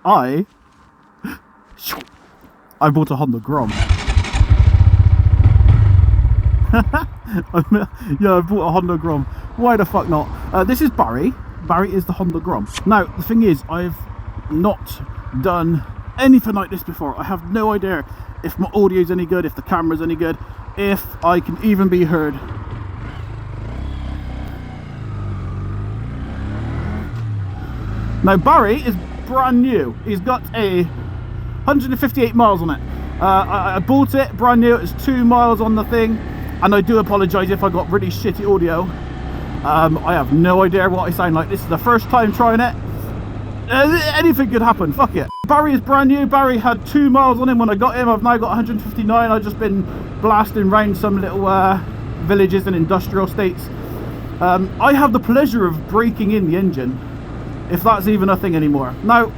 I bought a Honda Grom. Yeah, I bought a Honda Grom. Why the fuck not? This is Barry. Barry is the Honda Grom. Now, the thing is, I've not done anything like this before. I have no idea if my audio's any good, if the camera's any good, if I can even be heard. Now, Barry is brand new. He's got a 158 miles on it. I bought it brand new. It's 2 miles on the thing, and I do apologise if I got really shitty audio. I have no idea what I sound like. This is the first time trying it. Anything could happen, fuck it. Barry is brand new. Barry had 2 miles on him when I got him. I've now got 159. I've just been blasting around some little villages and industrial estates. I have the pleasure of breaking in the engine, if that's even a thing anymore. Now,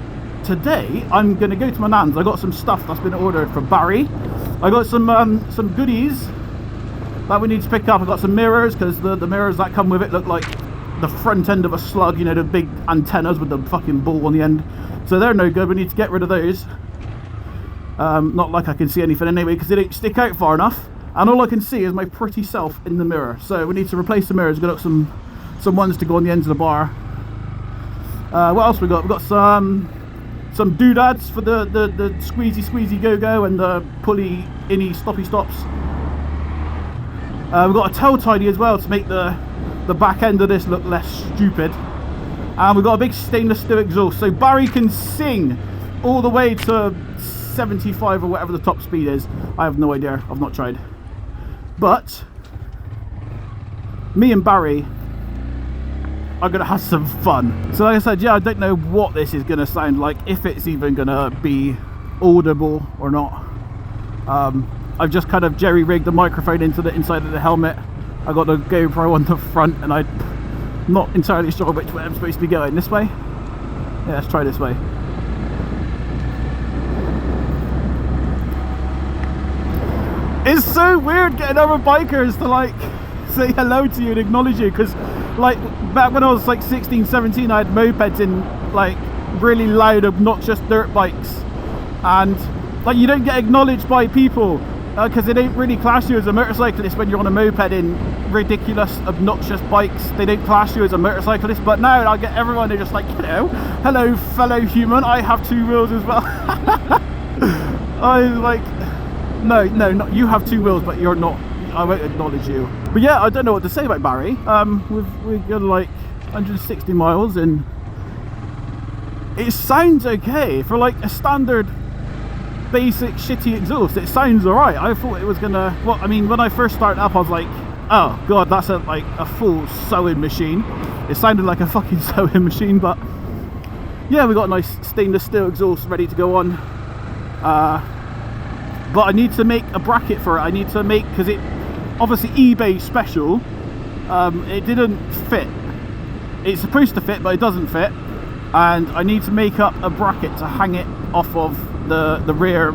today I'm going to go to my nan's. I got some stuff that's been ordered for Barry. I got some goodies that we need to pick up. I got some mirrors, because the mirrors that come with it look like the front end of a slug, you know, the big antennas with the fucking ball on the end. So they're no good. We need to get rid of those. Not like I can see anything anyway, because they don't stick out far enough, and all I can see is my pretty self in the mirror. So we need to replace the mirrors. We've got some ones to go on the ends of the bar. What else we got? We've got some doodads for the squeezy go-go and the pulley inny stoppy stops. We've got a tail tidy as well to make the back end of this look less stupid. And we've got a big stainless steel exhaust, so Barry can sing all the way to 75 or whatever the top speed is. I have no idea, I've not tried. But me and Barry are gonna have some fun. So like I said, yeah, I don't know what this is gonna sound like, if it's even gonna be audible or not. I've just kind of jerry-rigged the microphone into the inside of the helmet. I got the GoPro on the front, and I'm not entirely sure which way I'm supposed to be going. This way? Yeah, let's try this way. It's so weird getting other bikers to like say hello to you and acknowledge you, because like back when I was like 16, 17, I had mopeds in like really loud, obnoxious dirt bikes, and like you don't get acknowledged by people because they don't really class you as a motorcyclist when you're on a moped in ridiculous, obnoxious bikes. They don't class you as a motorcyclist. But now I get everyone, they're just like, you know, hello fellow human, I have 2 wheels as well. I'm like, no, not you have 2 wheels, but you're not, I won't acknowledge you. But yeah, I don't know what to say about Barry. We've got like 160 miles, and it sounds okay for like a standard basic shitty exhaust. It sounds alright. I thought it was gonna, well, I mean, when I first started up I was like, oh god, that's like a full sewing machine. It sounded like a fucking sewing machine. But yeah, we got a nice stainless steel exhaust ready to go on. But I need to make a bracket for it. I need to make, because it obviously eBay special, it didn't fit. It's supposed to fit, but it doesn't fit, and I need to make up a bracket to hang it off of the rear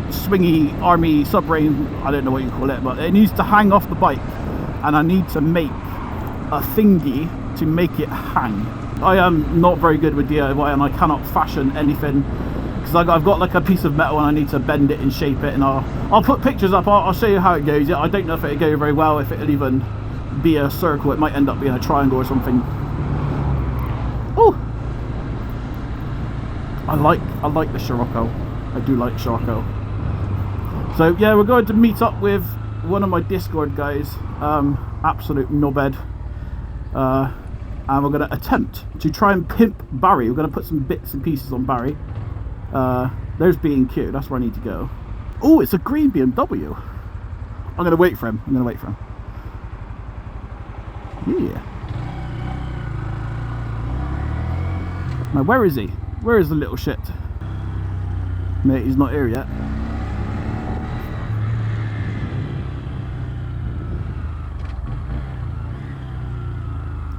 swingy army subframe. I don't know what you call it, but it needs to hang off the bike, and I need to make a thingy to make it hang. I am not very good with DIY, and I cannot fashion anything, because I've got like a piece of metal and I need to bend it and shape it, and I'll put pictures up. I'll show you how it goes. I don't know if it'll go very well, if it'll even be a circle. It might end up being a triangle or something. Oh, I like the Scirocco. I do like Scirocco. So yeah, we're going to meet up with one of my Discord guys, absolute knobhead, and we're going to attempt to try and pimp Barry. We're going to put some bits and pieces on Barry. There's B&Q, that's where I need to go. Oh, it's a green BMW. I'm going to wait for him. Yeah. Now, where is he? Where is the little shit? Mate, he's not here yet.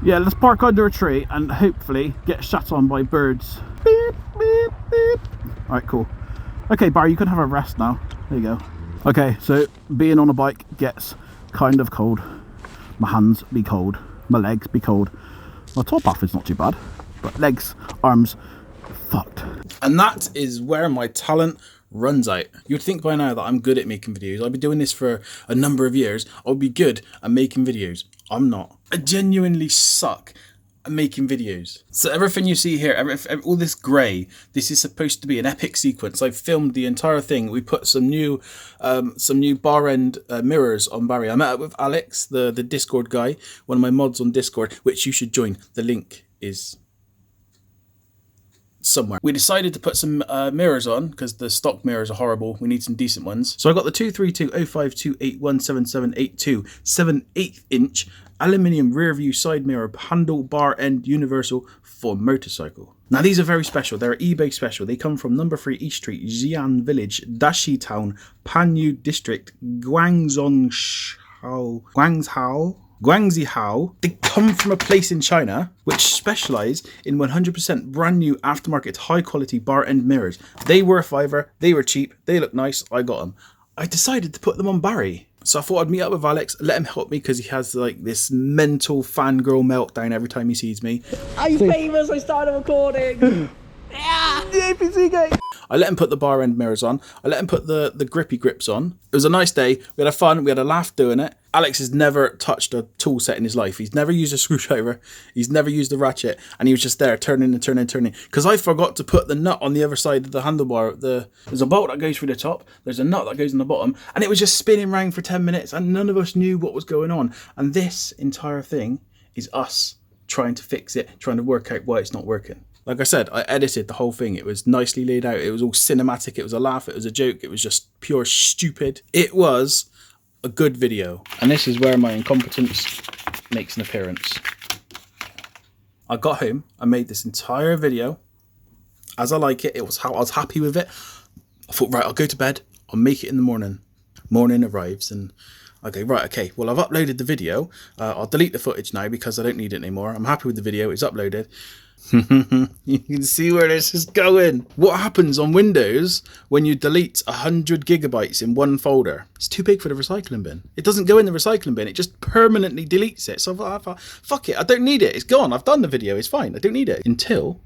Yeah, let's park under a tree and hopefully get shot on by birds. Beep, beep, beep. Alright, cool. Okay, Barry, you can have a rest now. There you go. Okay, so being on a bike gets kind of cold. My hands be cold. My legs be cold. My top half is not too bad. But legs, arms, fucked. And that is where my talent runs out. You'd think by now that I'm good at making videos. I've been doing this for a number of years. I'll be good at making videos. I'm not. I genuinely suck at making videos. So everything you see here, all this grey, this is supposed to be an epic sequence. I've filmed the entire thing. We put some new bar end mirrors on Barry. I met up with Alex, the Discord guy, one of my mods on Discord, which you should join. The link is somewhere. We decided to put some mirrors on because the stock mirrors are horrible. We need some decent ones. So I got the 232-0528-17782 7/8 inch aluminium rear view side mirror handlebar end universal for motorcycle. Now these are very special. They're eBay special. They come from number 3 East Street, Xi'an Village, Dashi Town, Panyu District, Guangzhou. They come from a place in China which specialise in 100% brand new aftermarket high quality bar end mirrors. They were a fiver, they were cheap, they look nice, I got them. I decided to put them on Barry. So I thought I'd meet up with Alex, let him help me because he has like this mental fangirl meltdown every time he sees me. I'm famous, I started recording! Yeah! The APC gate! I let him put the bar end mirrors on. I let him put the grippy grips on. It was a nice day. We had fun. We had a laugh doing it. Alex has never touched a tool set in his life. He's never used a screwdriver. He's never used a ratchet. And he was just there turning and turning and turning. Because I forgot to put the nut on the other side of the handlebar. There's a bolt that goes through the top. There's a nut that goes on the bottom. And it was just spinning around for 10 minutes. And none of us knew what was going on. And this entire thing is us trying to fix it. Trying to work out why it's not working. Like I said, I edited the whole thing. It was nicely laid out. It was all cinematic. It was a laugh. It was a joke. It was just pure stupid. It was a good video. And this is where my incompetence makes an appearance. I got home. I made this entire video as I like it. It was how I was happy with it. I thought, right, I'll go to bed. I'll make it in the morning. Morning arrives and I go, right, okay, well, I've uploaded the video. I'll delete the footage now because I don't need it anymore. I'm happy with the video. It's uploaded. You can see where this is going. What happens on Windows when you delete 100 gigabytes in one folder? It's too big for the recycling bin. It doesn't go in the recycling bin. It just permanently deletes it. So fuck it. I don't need it. It's gone. I've done the video. It's fine. I don't need it. Until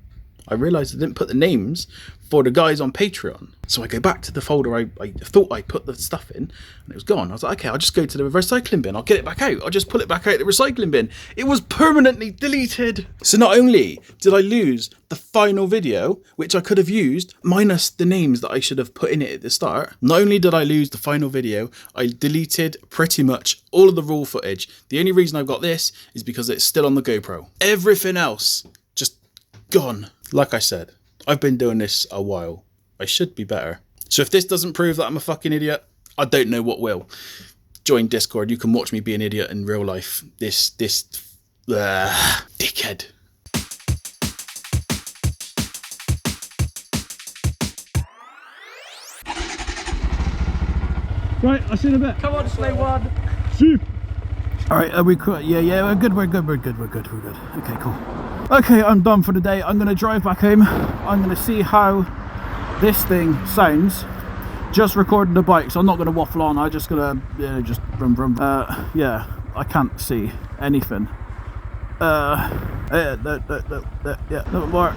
I realised I didn't put the names for the guys on Patreon. So I go back to the folder I thought I put the stuff in and it was gone. I was like, okay, I'll just go to the recycling bin. I'll get it back out. I'll just pull it back out the recycling bin. It was permanently deleted. So not only did I lose the final video, which I could have used, minus the names that I should have put in it at the start, not only did I lose the final video, I deleted pretty much all of the raw footage. The only reason I've got this is because it's still on the GoPro. Everything else just gone. Like I said, I've been doing this a while. I should be better. So if this doesn't prove that I'm a fucking idiot, I don't know what will. Join Discord. You can watch me be an idiot in real life. This dickhead. Right, I'll see you in a bit. Come on, slow one. See. All right, are we cool? Yeah, we're good. Okay, cool. Okay, I'm done for the day. I'm gonna drive back home. I'm gonna see how this thing sounds. Just recording the bike, so I'm not gonna waffle on. I'm just gonna just brum brum. Yeah, I can't see anything. Yeah, no more.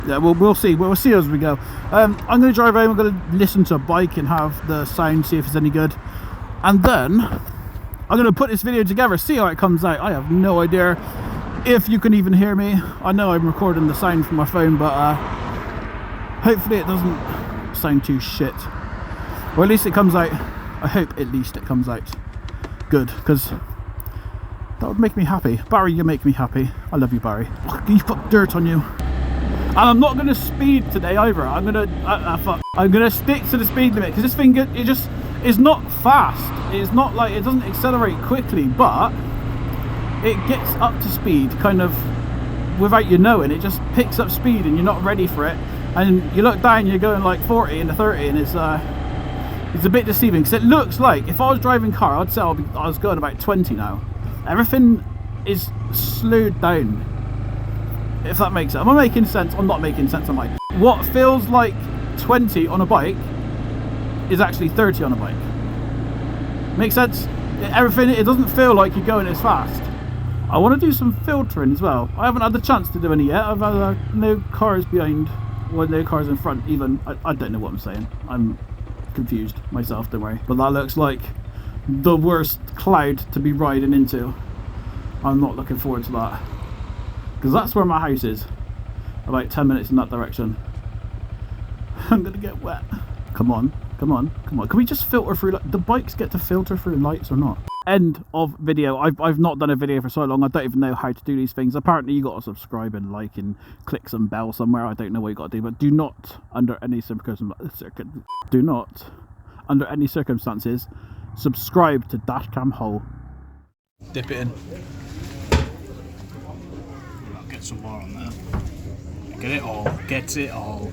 Yeah, we'll see. We'll see as we go. I'm gonna drive home. I'm gonna listen to a bike and have the sound, see if it's any good, and then I'm gonna put this video together, see how it comes out. I have no idea if you can even hear me. I know I'm recording the sound from my phone, but hopefully it doesn't sound too shit. Or at least it comes out. I hope at least it comes out good, because that would make me happy. Barry, you make me happy. I love you, Barry. You've got dirt on you. And I'm not gonna speed today either. I'm gonna stick to the speed limit because this thing is not fast. It's not like, it doesn't accelerate quickly, but it gets up to speed kind of without you knowing. It just picks up speed and you're not ready for it, and you look down, you're going like 40 into 30, and it's a bit deceiving because it looks like if I was driving car, I'd say I was going about 20 now. Everything is slowed down, if that makes sense. Am I making sense? I'm not making sense. I'm like, what feels like 20 on a bike is actually 30 on a bike. Make sense? Everything, it doesn't feel like you're going as fast. I want to do some filtering as well. I haven't had the chance to do any yet. I've had no cars behind, or no cars in front even. I don't know what I'm saying. I'm confused myself, don't worry. But that looks like the worst cloud to be riding into. I'm not looking forward to that. Because that's where my house is. About 10 minutes in that direction. I'm going to get wet. Come on, come on, come on. Can we just filter through? The bikes get to filter through lights or not? End of video. I've not done a video for so long. I don't even know how to do these things. Apparently you got to subscribe and like and click some bell somewhere. I don't know what you got to do, but do not under any circumstances subscribe to Dashcam Hole. Dip it in. Get some more on there. Get it all. Get it all.